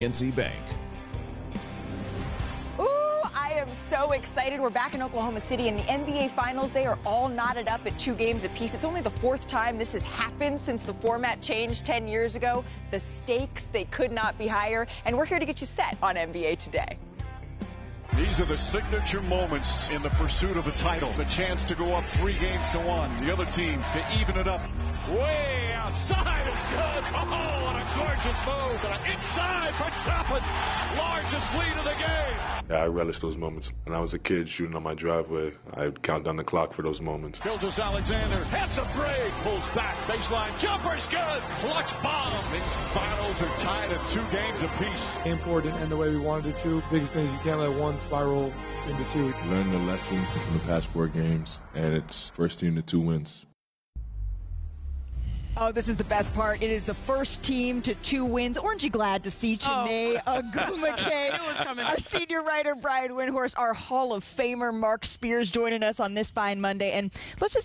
PNC Bank. I am so excited. We're back in Oklahoma City in the NBA Finals. They are all knotted up at 2 games apiece. It's only the 4th time this has happened since the format changed 10 years ago. The stakes, they could not be higher. And we're here to get you set on NBA Today. These are the signature moments in the pursuit of a title. The chance to go up 3-1. The other team to even it up. Way outside is good. Oh, what a gorgeous move. And inside for Toppin. Largest lead of the game. Yeah, I relish those moments. When I was a kid shooting on my driveway, I'd count down the clock for those moments. Gilgeous Alexander, handsome break, pulls back, baseline, jumper's good, clutch bomb. These finals are tied at 2 games apiece. Game 4 didn't end the way we wanted it to. Biggest thing is you can't let one spiral into 2. Learn the lessons from the past 4 games, and it's first team to 2 wins. Oh, this is the best part. It is the first team to 2 wins. Aren't you glad to see Chiney Ogumake? Our senior writer, Brian Windhorst, our Hall of Famer, Mark Spears, joining us on this fine Monday. And let's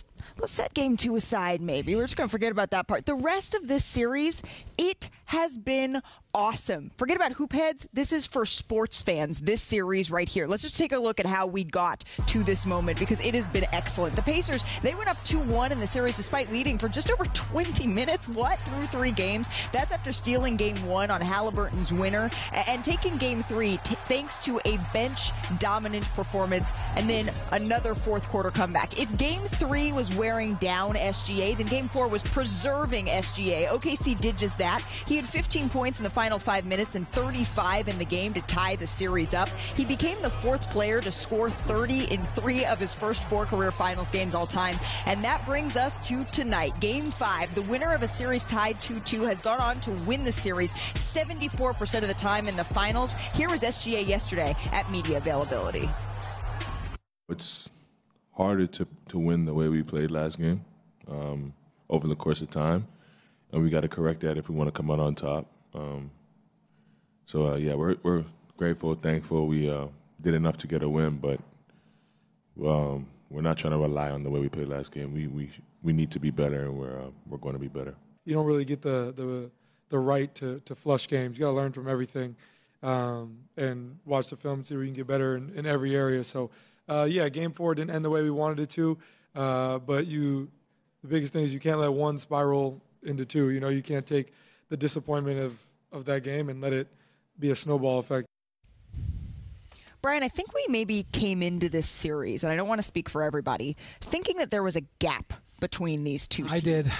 set game 2 aside, maybe. We're just going to forget about that part. The rest of this series, it has been awesome. Forget about hoop heads. This is for sports fans, this series right here. Let's just take a look at how we got to this moment because it has been excellent. The Pacers, they went up 2-1 in the series despite leading for just over 20 minutes. Through 3 games. That's after stealing game 1 on Haliburton's winner and taking game 3 thanks to a bench-dominant performance and then another fourth quarter comeback. If game 3 was wearing down SGA, then game 4 was preserving SGA. OKC did just that. He had 15 points in the final 5 minutes and 35 in the game to tie the series up. He became the 4th player to score 30 in 3 of his first 4 career finals games all time. And that brings us to tonight. Game 5, the winner of a series tied 2-2 has gone on to win the series 74% of the time in the finals. Here was SGA yesterday at media availability. It's harder to win the way we played last game over the course of time. And we got to correct that if we want to come out on top. We're grateful, thankful. We did enough to get a win, but we're not trying to rely on the way we played last game. We need to be better, and we're going to be better. You don't really get the right to flush games. You got to learn from everything and watch the film and see where you can get better in every area. So, game 4 didn't end the way we wanted it to, but the biggest thing is you can't let one spiral into 2. You can't take the disappointment of that game and let it be a snowball effect. Brian, I think we maybe came into this series, and I don't want to speak for everybody, thinking that there was a gap between these two teams. I did.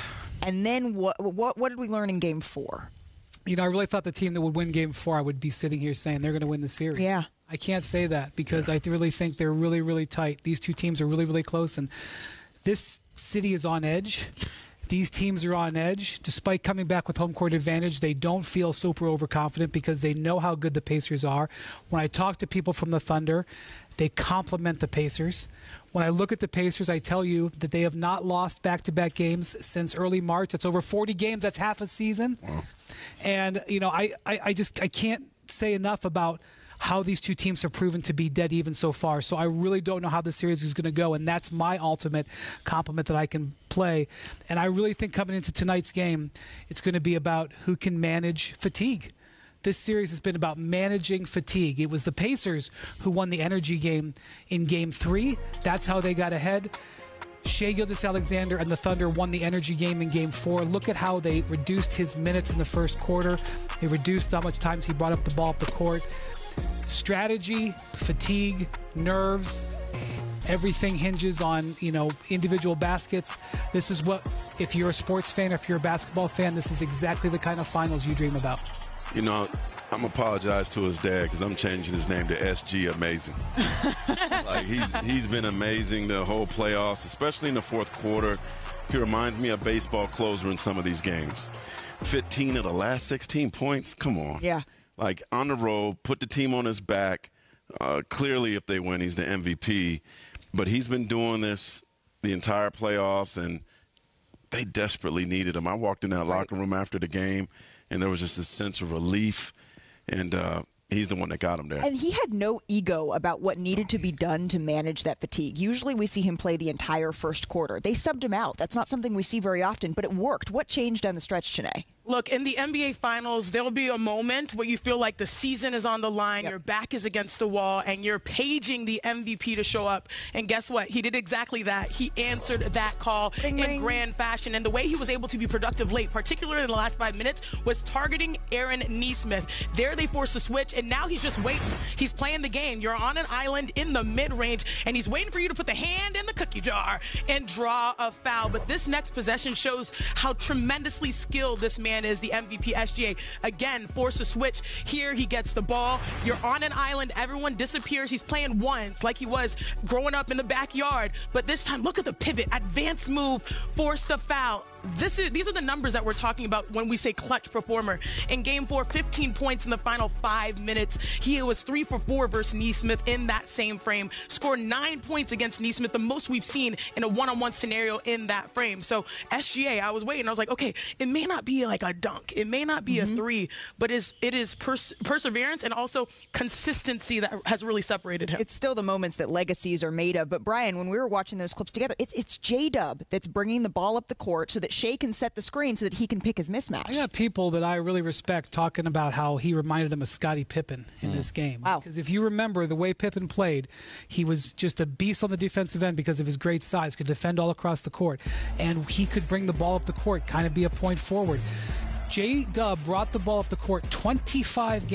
And then what did we learn in game 4? I really thought the team that would win game 4, I would be sitting here saying they're going to win the series. Yeah. I can't say that because I really think they're really, really tight. These 2 teams are really, really close, and this city is on edge. These teams are on edge. Despite coming back with home court advantage, they don't feel super overconfident because they know how good the Pacers are. When I talk to people from the Thunder, they compliment the Pacers. When I look at the Pacers, I tell you that they have not lost back-to-back games since early March. That's over 40 games. That's half a season. Wow. And, I can't say enough about how these 2 teams have proven to be dead even so far. So I really don't know how the series is going to go, and that's my ultimate compliment that I can play. And I really think coming into tonight's game, it's going to be about who can manage fatigue. This series has been about managing fatigue. It was the Pacers who won the energy game in game 3. That's how they got ahead. Shai Gilgeous-Alexander and the Thunder won the energy game in game 4. Look at how they reduced his minutes in the first quarter. They reduced how much times he brought up the ball up the court. Strategy, fatigue, nerves, everything hinges on, individual baskets. This is what, if you're a sports fan, if you're a basketball fan, this is exactly the kind of finals you dream about. I'm apologize to his dad because I'm changing his name to SG Amazing. He's been amazing the whole playoffs, especially in the fourth quarter. He reminds me of baseball closer in some of these games. 15 of the last 16 points, come on. Yeah. On the road, put the team on his back. Clearly, if they win, he's the MVP. But he's been doing this the entire playoffs, and they desperately needed him. I walked in that locker room after the game, and there was just a sense of relief, and he's the one that got him there. And he had no ego about what needed to be done to manage that fatigue. Usually we see him play the entire first quarter. They subbed him out. That's not something we see very often, but it worked. What changed down the stretch, Chiney? Look, in the NBA Finals, there will be a moment where you feel like the season is on the line, your back is against the wall, and you're paging the MVP to show up. And guess what? He did exactly that. He answered that call in grand fashion. And the way he was able to be productive late, particularly in the last 5 minutes, was targeting Aaron Nesmith. There they forced a switch, and now he's just waiting. He's playing the game. You're on an island in the mid-range, and he's waiting for you to put the hand in the cookie jar and draw a foul. But this next possession shows how tremendously skilled this man is. The MVP SGA again forced a switch. Here he gets the ball. You're on an island. Everyone disappears. He's playing ones like he was growing up in the backyard. But this time, look at the pivot. Advanced move. Forced a foul. These are the numbers that we're talking about when we say clutch performer. In Game 4, 15 points in the final 5 minutes. He was 3 for 4 versus Nesmith in that same frame. Scored 9 points against Nesmith, the most we've seen in a one-on-one scenario in that frame. So SGA, I was waiting. I was like, okay, it may not be like a dunk. It may not be a three, but it is perseverance and also consistency that has really separated him. It's still the moments that legacies are made of. But Brian, when we were watching those clips together, it's J-Dub that's bringing the ball up the court so that Shea can set the screen so that he can pick his mismatch. I got people that I really respect talking about how he reminded them of Scottie Pippen in this game. Wow. Because if you remember the way Pippen played, he was just a beast on the defensive end because of his great size, could defend all across the court, and he could bring the ball up the court, kind of be a point forward. J-Dub brought the ball up the court 25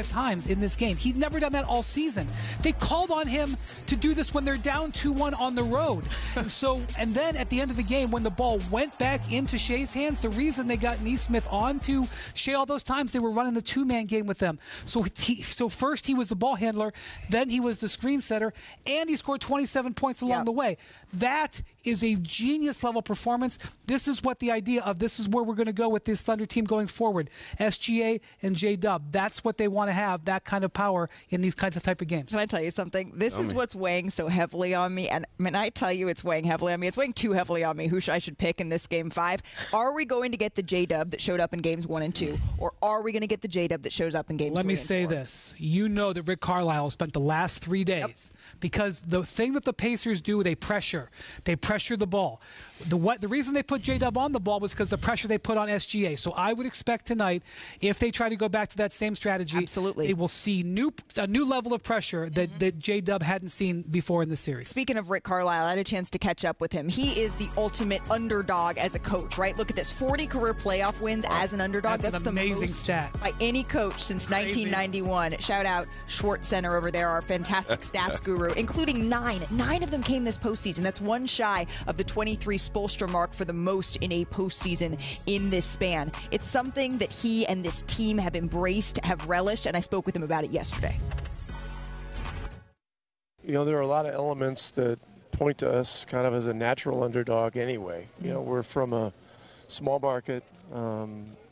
times in this game. He'd never done that all season. They called on him to do this when they're down 2-1 on the road. And then at the end of the game, when the ball went back into Shea's hands, the reason they got Nesmith on to Shea all those times, they were running the two-man game with them. So first he was the ball handler, then he was the screen setter, and he scored 27 points along the way. That is a genius-level performance. This is what the idea of this is where we're going to go with this Thunder team going forward. SGA and J-Dub, that's what they want to have, that kind of power in these kinds of type of games. Can I tell you something? This is what's weighing so heavily on me. And I mean, I tell you it's weighing heavily on me. It's weighing too heavily on me who I should pick in this Game 5. Are we going to get the J-Dub that showed up in Games 1 and 2? Or are we going to get the J-Dub that shows up in Games 3 and 4? Let me say this. You know that Rick Carlisle spent the last 3 days because the thing that the Pacers do, they pressure. They pressure the ball. The reason they put J-Dub on the ball was because the pressure they put on SGA. So I would expect tonight, if they try to go back to that same strategy, they will see a new level of pressure that J-Dub hadn't seen before in the series. Speaking of Rick Carlisle, I had a chance to catch up with him. He is the ultimate underdog as a coach, right? Look at this, 40 career playoff wins as an underdog. That's an amazing stat. By any coach since 1991. Shout out Schwartz Center over there, our fantastic stats guru, including 9. 9 of them came this postseason. That's one shy of the 23 Spoelstra mark for the most in a postseason in this span. It's something that he and this team have embraced, have relished, and I spoke with him about it yesterday. You know, there are a lot of elements that point to us kind of as a natural underdog anyway. You know, we're from a small market.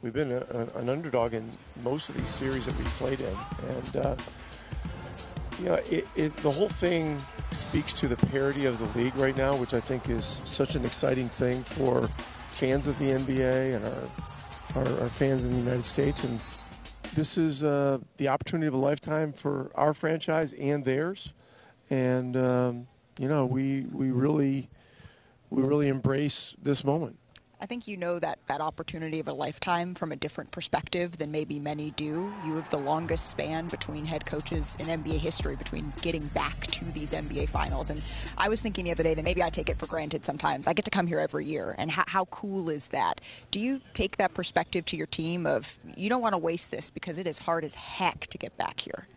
We've been an underdog in most of these series that we've played in. And, you know, the whole thing speaks to the parity of the league right now, which I think is such an exciting thing for fans of the NBA and our fans in the United States. And this is the opportunity of a lifetime for our franchise and theirs. And, you know, we really embrace this moment. I think you know that opportunity of a lifetime from a different perspective than maybe many do. You have the longest span between head coaches in NBA history between getting back to these NBA finals. And I was thinking the other day that maybe I take it for granted sometimes. I get to come here every year. And how cool is that? Do you take that perspective to your team of you don't want to waste this because it is hard as heck to get back here?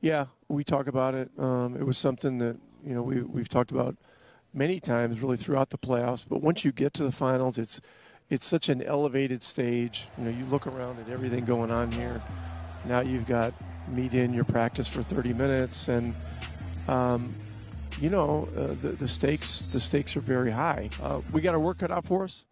Yeah, we talk about it. It was something that, you know, we've talked about many times really throughout the playoffs, but once you get to the finals, it's such an elevated stage. You know, you look around at everything going on here. Now you've got meet in your practice for 30 minutes, and you know, the stakes are very high. We got our work cut out for us,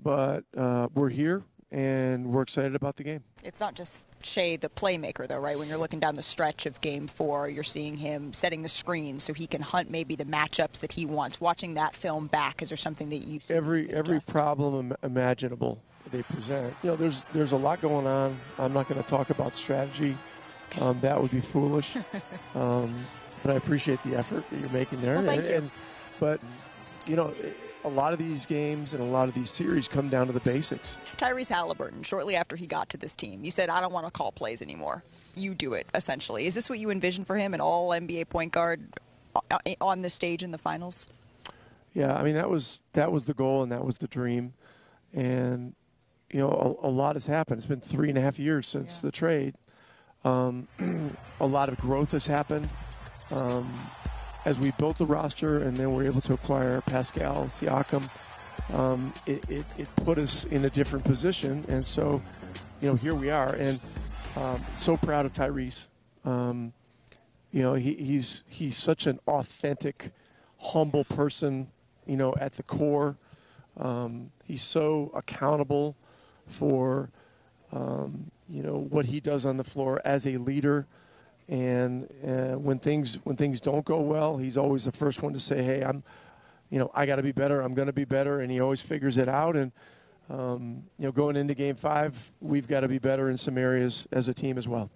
but we're here and we're excited about the game. It's not just Shea, the playmaker, though, right? When you're looking down the stretch of Game 4, you're seeing him setting the screen so he can hunt maybe the matchups that he wants. Watching that film back, is there something that you see? Every problem imaginable they present. You know, there's a lot going on. I'm not going to talk about strategy. That would be foolish. But I appreciate the effort that you're making there. Well, thank you. But, you know, a lot of these games and a lot of these series come down to the basics. Tyrese Haliburton, shortly after he got to this team, you said, I don't want to call plays anymore. You do it, essentially. Is this what you envision for him, an all-NBA point guard on this stage in the finals? Yeah, I mean, that was the goal and that was the dream. And, you know, a lot has happened. It's been 3.5 years since the trade. A lot of growth has happened as we built the roster, and then we're able to acquire Pascal Siakam. It put us in a different position, and so, you know, here we are. And so proud of Tyrese. You know, he's such an authentic, humble person, you know, at the core. He's so accountable for, you know, what he does on the floor as a leader. And when things don't go well, he's always the first one to say, hey, I got to be better. I'm going to be better. And he always figures it out. And, you know, going into Game 5, we've got to be better in some areas as a team as well.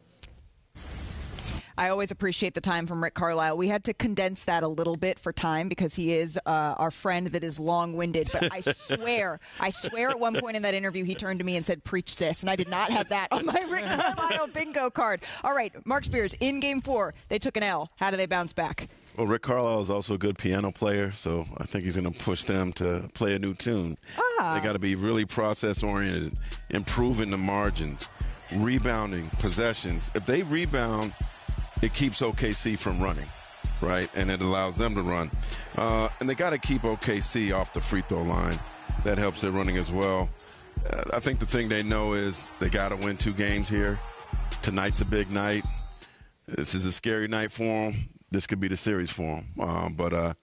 I always appreciate the time from Rick Carlisle. We had to condense that a little bit for time because he is our friend that is long-winded. But I swear at one point in that interview he turned to me and said, preach, sis. And I did not have that on my Rick Carlisle bingo card. All right, Mark Spears, in Game 4, they took an L. How do they bounce back? Well, Rick Carlisle is also a good piano player, so I think he's going to push them to play a new tune. They got to be really process-oriented, improving the margins, rebounding, possessions. If they rebound, it keeps OKC from running, right? And it allows them to run. And they got to keep OKC off the free throw line. That helps their running as well. I think the thing they know is they got to win 2 games here. Tonight's a big night. This is a scary night for them. This could be the series for them. But I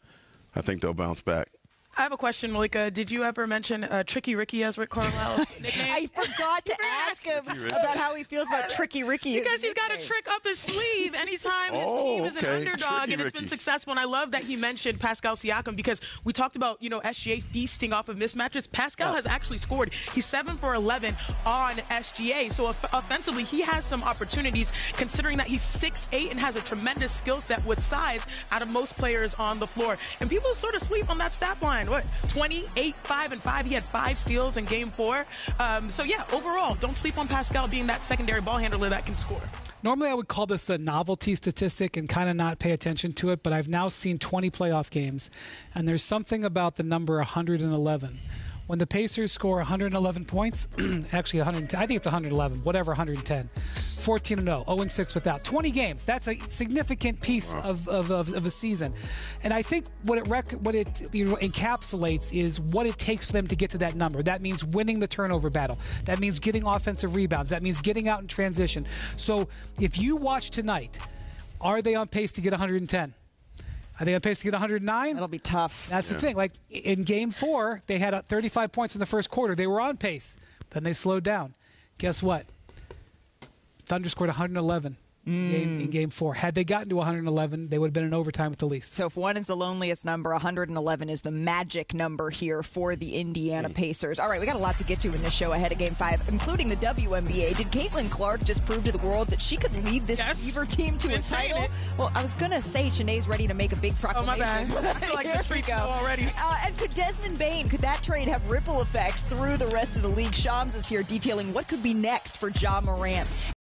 think they'll bounce back. I have a question, Malika. Did you ever mention Tricky Ricky as Rick Carlisle's nickname? I forgot to ask him about how he feels about Tricky Ricky. Because he's got a trick up his sleeve anytime his team is an underdog, and it's been successful. And I love that he mentioned Pascal Siakam because we talked about, you know, SGA feasting off of mismatches. Pascal has actually scored. He's 7 for 11 on SGA. So offensively, he has some opportunities considering that he's 6'8" and has a tremendous skill set with size out of most players on the floor. And people sort of sleep on that stat line. What, 28, 5, and 5? He had 5 steals in Game 4. So, yeah, overall, don't sleep on Pascal being that secondary ball handler that can score. Normally, I would call this a novelty statistic and kind of not pay attention to it, but I've now seen 20 playoff games, and there's something about the number 111. When the Pacers score 111 points, actually 110, I think it's 111, whatever, 110. 14-0, 0-6 without. 20 games. That's a significant piece of a season. And I think what it encapsulates is what it takes for them to get to that number. That means winning the turnover battle. That means getting offensive rebounds. That means getting out in transition. So if you watch tonight, are they on pace to get 110? Are they on pace to get 109? That'll be tough. That's the thing. Like in Game 4, they had 35 points in the first quarter. They were on pace. Then they slowed down. Guess what? Thunder scored 111 in Game 4. Had they gotten to 111, they would have been in overtime at the least. So if 1 is the loneliest number, 111 is the magic number here for the Indiana Pacers. All right, we got a lot to get to in this show ahead of Game 5, including the WNBA. Did Caitlin Clark just prove to the world that she could lead this Beaver team to a title? Well, I was going to say Sinead's ready to make a big proclamation. Oh, my bad. I feel like the streets know already. And could Desmond Bane, could that trade have ripple effects through the rest of the league? Shams is here detailing what could be next for Ja Morant.